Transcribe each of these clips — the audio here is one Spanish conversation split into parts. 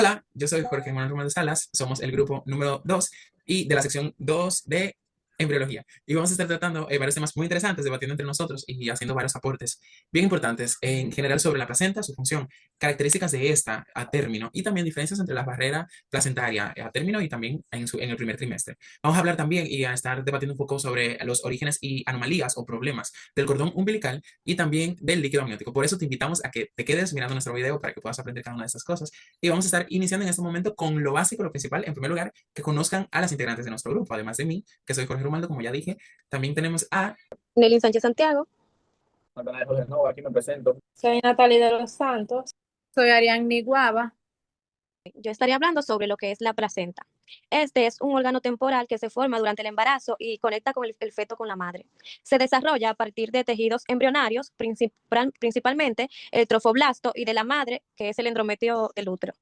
Hola, yo soy Jorge Manuel Román de Salas, somos el grupo número 2 y de la sección 2 de embriología. Y vamos a estar tratando varios temas muy interesantes, debatiendo entre nosotros y haciendo varios aportes bien importantes en general sobre la placenta, su función, características de esta a término y también diferencias entre la barrera placentaria a término y también en el primer trimestre. Vamos a hablar también y a estar debatiendo un poco sobre los orígenes y anomalías o problemas del cordón umbilical y también del líquido amniótico. Por eso te invitamos a que te quedes mirando nuestro video para que puedas aprender cada una de estas cosas y vamos a estar iniciando en este momento con lo básico, lo principal. En primer lugar, que conozcan a las integrantes de nuestro grupo. Además de mí, que soy Jorge Romaldo, como ya dije, también tenemos a Nelly Sánchez Santiago. Aquí me presento. Soy Natalie de los Santos. Soy Ariadne Guava. Yo estaría hablando sobre lo que es la placenta. Este es un órgano temporal que se forma durante el embarazo y conecta con el feto con la madre. Se desarrolla a partir de tejidos embrionarios, principalmente el trofoblasto y de la madre, que es el endometrio del útero.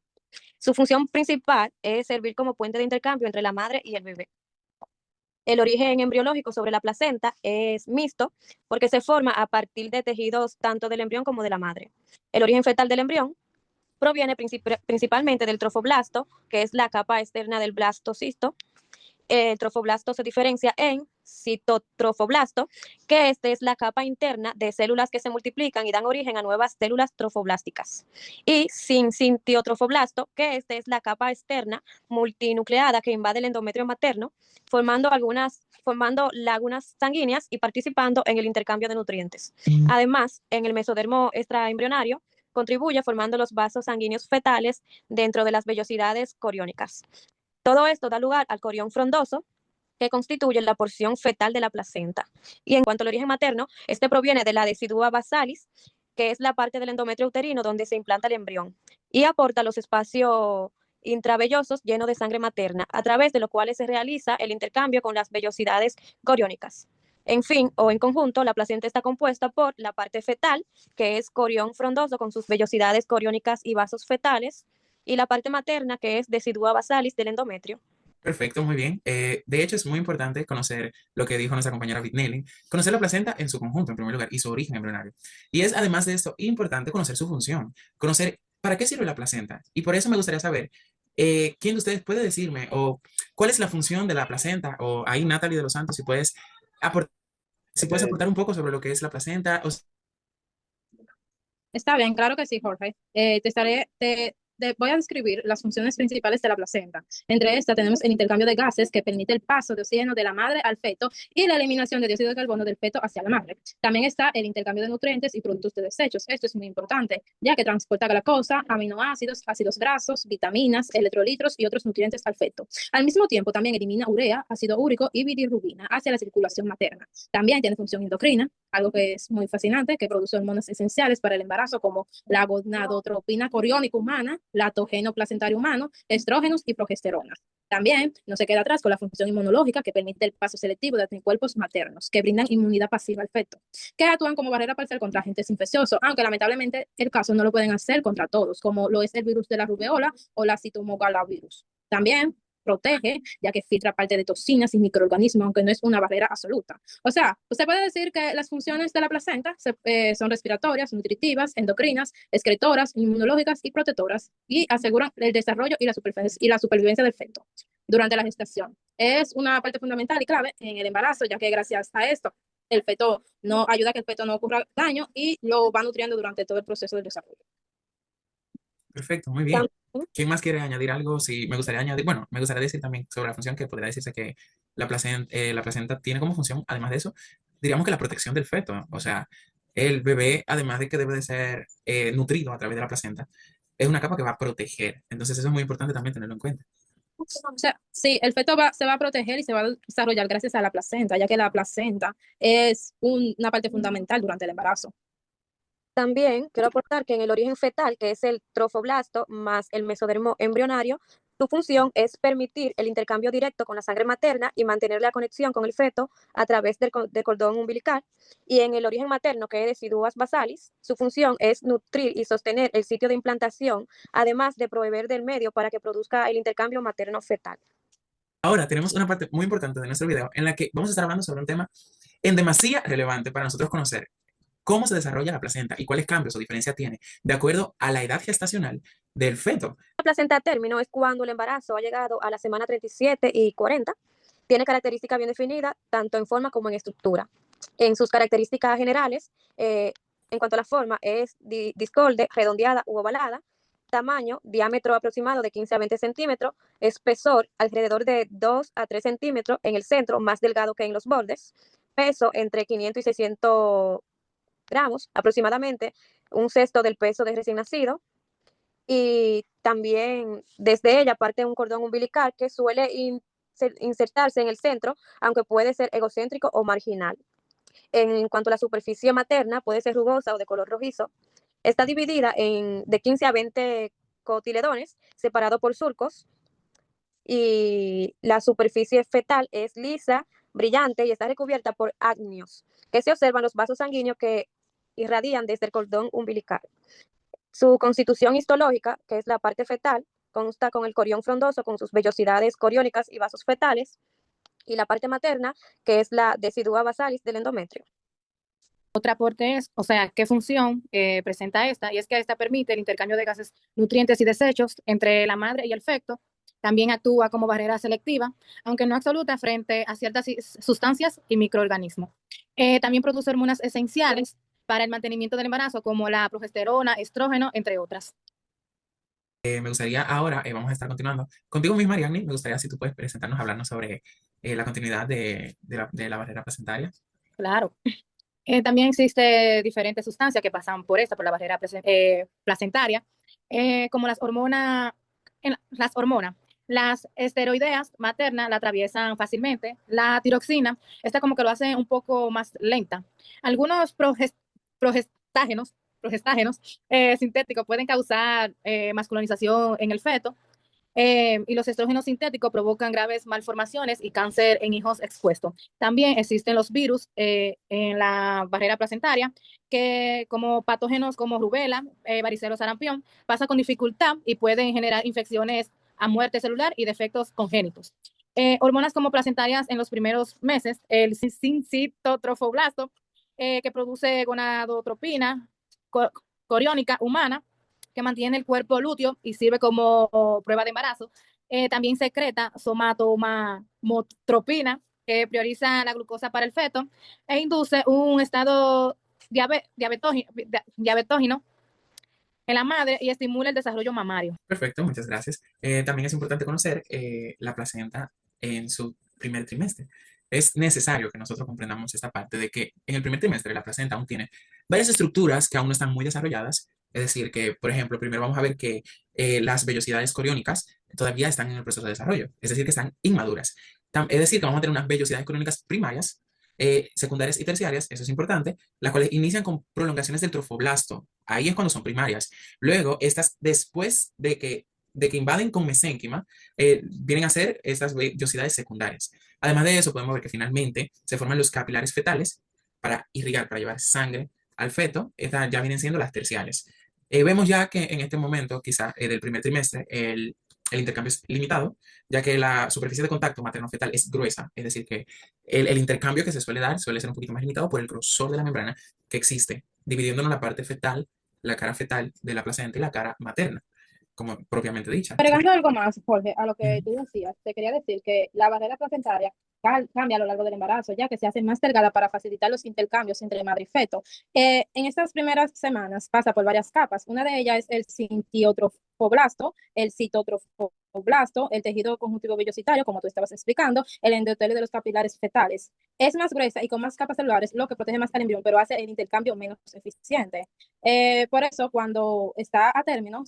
Su función principal es servir como puente de intercambio entre la madre y el bebé. El origen embriológico sobre la placenta es mixto porque se forma a partir de tejidos tanto del embrión como de la madre. El origen fetal del embrión proviene principalmente del trofoblasto, que es la capa externa del blastocisto. El trofoblasto se diferencia en citotrofoblasto, que este es la capa interna de células que se multiplican y dan origen a nuevas células trofoblásticas. Y sin cintiotrofoblasto, que este es la capa externa multinucleada que invade el endometrio materno, formando lagunas sanguíneas y participando en el intercambio de nutrientes. Además, en el mesodermo extraembrionario, contribuye formando los vasos sanguíneos fetales dentro de las vellosidades coriónicas. Todo esto da lugar al corión frondoso, que constituye la porción fetal de la placenta. Y en cuanto al origen materno, este proviene de la decidua basalis, que es la parte del endometrio uterino donde se implanta el embrión, y aporta los espacios intravellosos llenos de sangre materna, a través de los cuales se realiza el intercambio con las vellosidades coriónicas. En fin, o en conjunto, la placenta está compuesta por la parte fetal, que es corión frondoso con sus vellosidades coriónicas y vasos fetales, y la parte materna, que es decidua basalis del endometrio. perfecto, muy bien. De hecho, es muy importante conocer lo que dijo nuestra compañera Vitnelli, conocer la placenta en su conjunto, en primer lugar, y su origen embrionario. Y es, además de esto, importante conocer su función, conocer para qué sirve la placenta. Y por eso me gustaría saber, ¿quién de ustedes puede decirme o cuál es la función de la placenta? O ahí, Natalie de los Santos, aport- si puedes Este, aportar un poco sobre lo que es la placenta. Está bien, claro que sí, Jorge. Voy a describir las funciones principales de la placenta. Entre estas tenemos el intercambio de gases que permite el paso de oxígeno de la madre al feto y la eliminación de dióxido de carbono del feto hacia la madre. También está el intercambio de nutrientes y productos de desechos. Esto es muy importante, ya que transporta glucosa, aminoácidos, ácidos grasos, vitaminas, electrolitos y otros nutrientes al feto. Al mismo tiempo, también elimina urea, ácido úrico y bilirrubina hacia la circulación materna. También tiene función endocrina, algo que es muy fascinante, que produce hormonas esenciales para el embarazo como la gonadotropina coriónica humana, latogeno placentario humano, estrógenos y progesterona. También no se queda atrás con la función inmunológica que permite el paso selectivo de anticuerpos maternos que brindan inmunidad pasiva al feto, que actúan como barrera parcial contra agentes infecciosos, aunque lamentablemente el caso no lo pueden hacer contra todos, como lo es el virus de la rubeola o la citomegalovirus. También protege, ya que filtra parte de toxinas y microorganismos, aunque no es una barrera absoluta. O sea, usted puede decir que las funciones de la placenta son respiratorias, nutritivas, endocrinas, excretoras, inmunológicas y protectoras, y aseguran el desarrollo y la supervivencia del feto durante la gestación. Es una parte fundamental y clave en el embarazo, ya que gracias a esto el feto no ayuda a que el feto no ocurra daño y lo va nutriendo durante todo el proceso del desarrollo. Perfecto, muy bien. ¿Quién más quiere añadir algo? Sí, me gustaría añadir, bueno, me gustaría decir también sobre la función que podría decirse que la placenta tiene como función, además de eso, diríamos que la protección del feto. O sea, el bebé, además de que debe de ser nutrido a través de la placenta, es una capa que va a proteger. Entonces, eso es muy importante también tenerlo en cuenta. O sea, sí, el feto se va a proteger y se va a desarrollar gracias a la placenta, ya que la placenta es una parte fundamental durante el embarazo. También quiero aportar que en el origen fetal, que es el trofoblasto más el mesodermo embrionario, su función es permitir el intercambio directo con la sangre materna y mantener la conexión con el feto a través del cordón umbilical. Y en el origen materno, que es deciduas basalis, su función es nutrir y sostener el sitio de implantación, además de proveer del medio para que produzca el intercambio materno-fetal. Ahora, tenemos una parte muy importante de nuestro video en la que vamos a estar hablando sobre un tema en demasía relevante para nosotros conocer cómo se desarrolla la placenta y cuáles cambios o diferencia tiene de acuerdo a la edad gestacional del feto. La placenta a término es cuando el embarazo ha llegado a la semana 37 y 40. Tiene características bien definidas, tanto en forma como en estructura. En sus características generales, en cuanto a la forma, es discorde, redondeada u ovalada. Tamaño, diámetro aproximado de 15 a 20 centímetros. Espesor, alrededor de 2 a 3 centímetros en el centro, más delgado que en los bordes. Peso, entre 500 y 600 gramos aproximadamente, un sexto del peso de recién nacido. Y también desde ella parte un cordón umbilical que suele insertarse en el centro, aunque puede ser egocéntrico o marginal. En cuanto a la superficie materna, puede ser rugosa o de color rojizo. Está dividida de 15 a 20 cotiledones, separados por surcos. Y la superficie fetal es lisa, brillante y está recubierta por ácneos, que se observan los vasos sanguíneos que irradian desde el cordón umbilical. Su constitución histológica, que es la parte fetal, consta con el corión frondoso con sus vellosidades coriónicas y vasos fetales, y la parte materna, que es la decidua basalis del endometrio. Otro aporte es, o sea, qué función presenta esta, y es que esta permite el intercambio de gases, nutrientes y desechos entre la madre y el feto. También actúa como barrera selectiva, aunque no absoluta, frente a ciertas sustancias y microorganismos. También produce hormonas esenciales para el mantenimiento del embarazo, como la progesterona, estrógeno, entre otras. Me gustaría ahora, vamos a estar continuando contigo misma, Ariadne. Me gustaría si tú puedes presentarnos, hablarnos sobre la continuidad de la barrera placentaria. Claro. También existe diferentes sustancias que pasan por la barrera placentaria, como las hormonas. Las esteroideas maternas la atraviesan fácilmente. La tiroxina, esta como que lo hace un poco más lenta. Algunos progestágenos sintéticos pueden causar masculinización en el feto. Y los estrógenos sintéticos provocan graves malformaciones y cáncer en hijos expuestos. También existen los virus en la barrera placentaria, que como patógenos como rubela, varicela, sarampión, pasa con dificultad y pueden generar infecciones a muerte celular y defectos congénitos. Hormonas como placentarias en los primeros meses, el sincitotrofoblasto, que produce gonadotropina coriónica humana, que mantiene el cuerpo lúteo y sirve como prueba de embarazo. También secreta somatotropina, que prioriza la glucosa para el feto e induce un estado diabetógeno en la madre y estimula el desarrollo mamario. Perfecto, muchas gracias. También es importante conocer la placenta en su primer trimestre. Es necesario que nosotros comprendamos esta parte de que en el primer trimestre la placenta aún tiene varias estructuras que aún no están muy desarrolladas. Es decir, que, por ejemplo, primero vamos a ver que las vellosidades coriónicas todavía están en el proceso de desarrollo, es decir, que están inmaduras. Es decir, que vamos a tener unas vellosidades coriónicas primarias, secundarias y terciarias, eso es importante, las cuales inician con prolongaciones del trofoblasto. Ahí es cuando son primarias. Luego, estas, después de que invaden con mesénquima, vienen a ser estas vellosidades secundarias. Además de eso, podemos ver que finalmente se forman los capilares fetales para irrigar, para llevar sangre al feto. Estas ya vienen siendo las terciales. Vemos ya que en este momento, quizá del primer trimestre, el intercambio es limitado, ya que la superficie de contacto materno-fetal es gruesa, es decir, que el intercambio que se suele dar suele ser un poquito más limitado por el grosor de la membrana que existe, dividiéndonos la parte fetal, la cara fetal de la placenta y la cara materna, como propiamente dicha. Agregando algo más, Jorge, a lo que Ujú. tú decías, te quería decir que la barrera placentaria cambia a lo largo del embarazo, ya que se hace más delgada para facilitar los intercambios entre madre y feto. En estas primeras semanas pasa por varias capas. Una de ellas es el sintiotrofoblasto, el citotrofoblasto, el tejido conjuntivo vellositario, como tú estabas explicando, el endotelio de los capilares fetales. Es más gruesa y con más capas celulares, lo que protege más al embrión, pero hace el intercambio menos eficiente. Por eso, cuando está a término,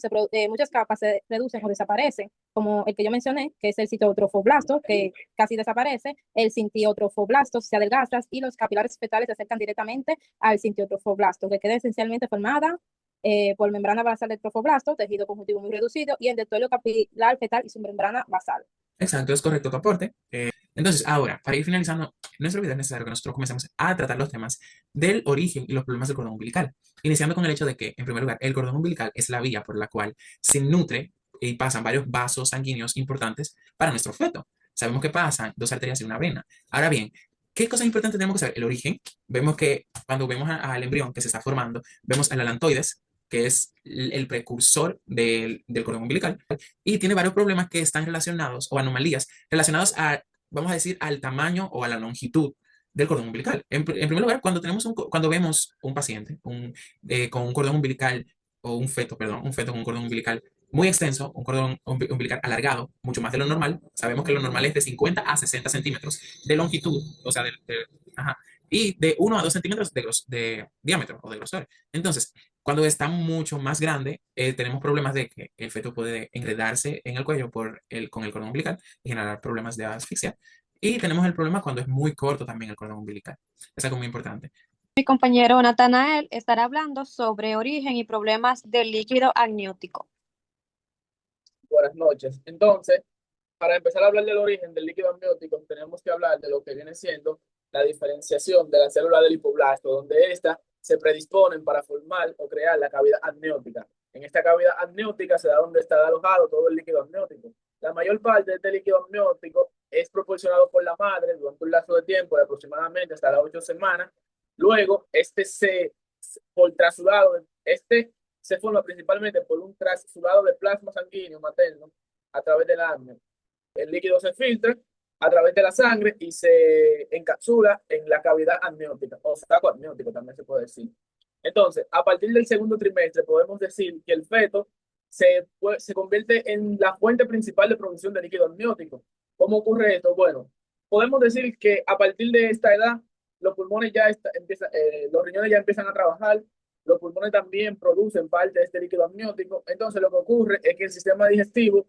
muchas capas se reducen o desaparecen, como el que yo mencioné, que es el citotrofoblasto, que casi desaparece, el sintiotrofoblasto se adelgaza y los capilares fetales se acercan directamente al sintiotrofoblasto, que queda esencialmente formada por membrana basal del trofoblasto, tejido conjuntivo muy reducido, y endotelio capilar fetal y su membrana basal. Exacto, es correcto tu aporte. Entonces, ahora, para ir finalizando nuestro video, es necesario que nosotros comencemos a tratar los temas del origen y los problemas del cordón umbilical, iniciando con el hecho de que, en primer lugar, el cordón umbilical es la vía por la cual se nutre y pasan varios vasos sanguíneos importantes para nuestro feto. Sabemos que pasan dos arterias y una vena. Ahora bien, ¿Qué cosas importantes tenemos que saber? El origen. Vemos que cuando vemos al embrión que se está formando, vemos el alantoides, que es el precursor del cordón umbilical, y tiene varios problemas que están relacionados, o anomalías, relacionados a, vamos a decir, al tamaño o a la longitud del cordón umbilical. En primer lugar, cuando vemos un paciente con un cordón umbilical, o un feto, perdón, un feto con un cordón umbilical muy extenso, un cordón umbilical alargado, mucho más de lo normal. Sabemos que lo normal es de 50 a 60 centímetros de longitud, o sea, ajá, y de 1 a 2 centímetros de diámetro o de grosor. Entonces, cuando está mucho más grande, tenemos problemas de que el feto puede enredarse en el cuello con el cordón umbilical y generar problemas de asfixia. Y tenemos el problema cuando es muy corto también el cordón umbilical. Es algo muy importante. Mi compañero Natanael estará hablando sobre origen y problemas del líquido amniótico. Buenas noches. Entonces, para empezar a hablar del origen del líquido amniótico, tenemos que hablar de lo que viene siendo la diferenciación de la célula del hipoblasto, donde ésta se predisponen para formar o crear la cavidad amniótica. En esta cavidad amniótica se da donde está alojado todo el líquido amniótico. La mayor parte de este líquido amniótico es proporcionado por la madre durante un lapso de tiempo de aproximadamente hasta las 8 semanas. Luego, por trasudado, se forma principalmente por un trasudado de plasma sanguíneo materno a través del amnio. El líquido se filtra a través de la sangre y se encapsula en la cavidad amniótica, o saco amniótico también se puede decir. Entonces, a partir del segundo trimestre podemos decir que el feto se convierte en la fuente principal de producción de líquido amniótico. ¿Cómo ocurre esto? Bueno, podemos decir que a partir de esta edad los pulmones los riñones ya empiezan a trabajar, los pulmones también producen parte de este líquido amniótico. Entonces, lo que ocurre es que el sistema digestivo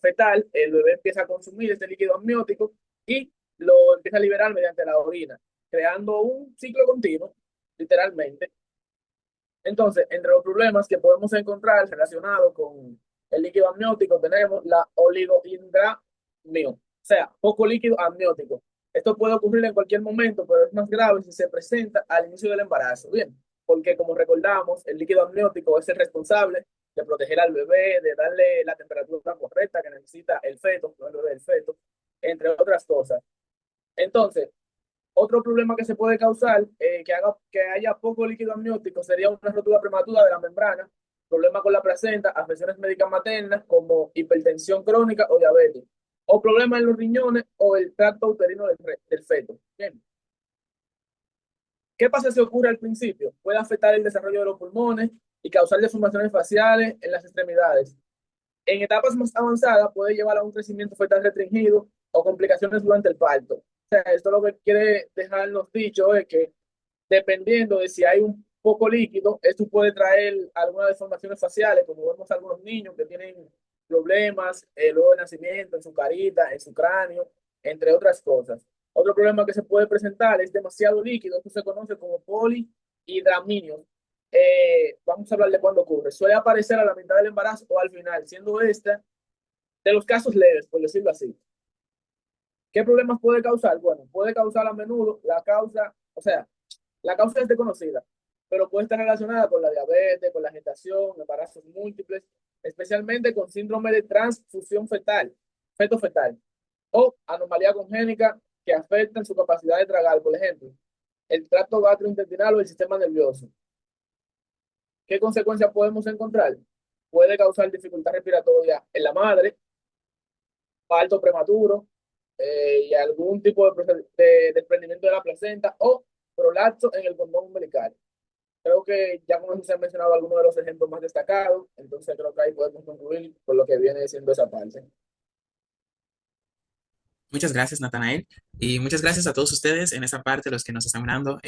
fetal, el bebé empieza a consumir este líquido amniótico y lo empieza a liberar mediante la orina, creando un ciclo continuo, literalmente. Entonces, entre los problemas que podemos encontrar relacionados con el líquido amniótico, tenemos la oligohidramio, o sea, poco líquido amniótico. Esto puede ocurrir en cualquier momento, pero es más grave si se presenta al inicio del embarazo. Bien, porque como recordamos, el líquido amniótico es el responsable de proteger al bebé, de darle la temperatura correcta que necesita el feto, no el bebé, el feto, entre otras cosas. Entonces, otro problema que se puede causar, que haya poco líquido amniótico, sería una rotura prematura de la membrana, problemas con la placenta, afecciones médicas maternas como hipertensión crónica o diabetes, o problemas en los riñones o el tracto uterino del feto. Bien. ¿Qué pasa si ocurre al principio? Puede afectar el desarrollo de los pulmones y causar deformaciones faciales en las extremidades. En etapas más avanzadas puede llevar a un crecimiento fetal restringido o complicaciones durante el parto. O sea, esto lo que quiere dejarnos dicho es que dependiendo de si hay un poco líquido, esto puede traer algunas deformaciones faciales, como vemos algunos niños que tienen problemas luego de nacimiento, en su carita, en su cráneo, entre otras cosas. Otro problema que se puede presentar es demasiado líquido, esto se conoce como polihidraminio. Vamos a hablar de cuándo ocurre. Suele aparecer a la mitad del embarazo o al final, siendo esta de los casos leves, por decirlo así. ¿Qué problemas puede causar? Bueno, puede causar a menudo la causa es desconocida, pero puede estar relacionada con la diabetes, con la gestación, embarazos múltiples, especialmente con síndrome de transfusión fetal, feto fetal, o anomalía congénita que afectan su capacidad de tragar, por ejemplo, el tracto gastrointestinal o el sistema nervioso. ¿Qué consecuencias podemos encontrar? Puede causar dificultad respiratoria en la madre, parto prematuro y algún tipo de desprendimiento de la placenta o prolapso en el cordón umbilical. Creo que ya como se han mencionado algunos de los ejemplos más destacados, entonces creo que ahí podemos concluir con lo que viene siendo esa parte. Muchas gracias, Natanael. Y muchas gracias a todos ustedes en esta parte, los que nos están mirando.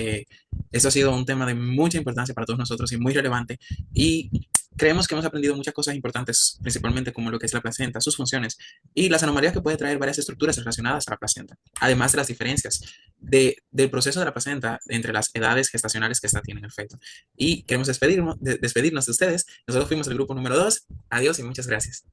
Esto ha sido un tema de mucha importancia para todos nosotros y muy relevante. Y creemos que hemos aprendido muchas cosas importantes, principalmente como lo que es la placenta, sus funciones y las anomalías que puede traer varias estructuras relacionadas a la placenta. Además de las diferencias del proceso de la placenta entre las edades gestacionales que esta tiene el feto. Y queremos despedirnos de ustedes. Nosotros fuimos el grupo número 2. Adiós y muchas gracias.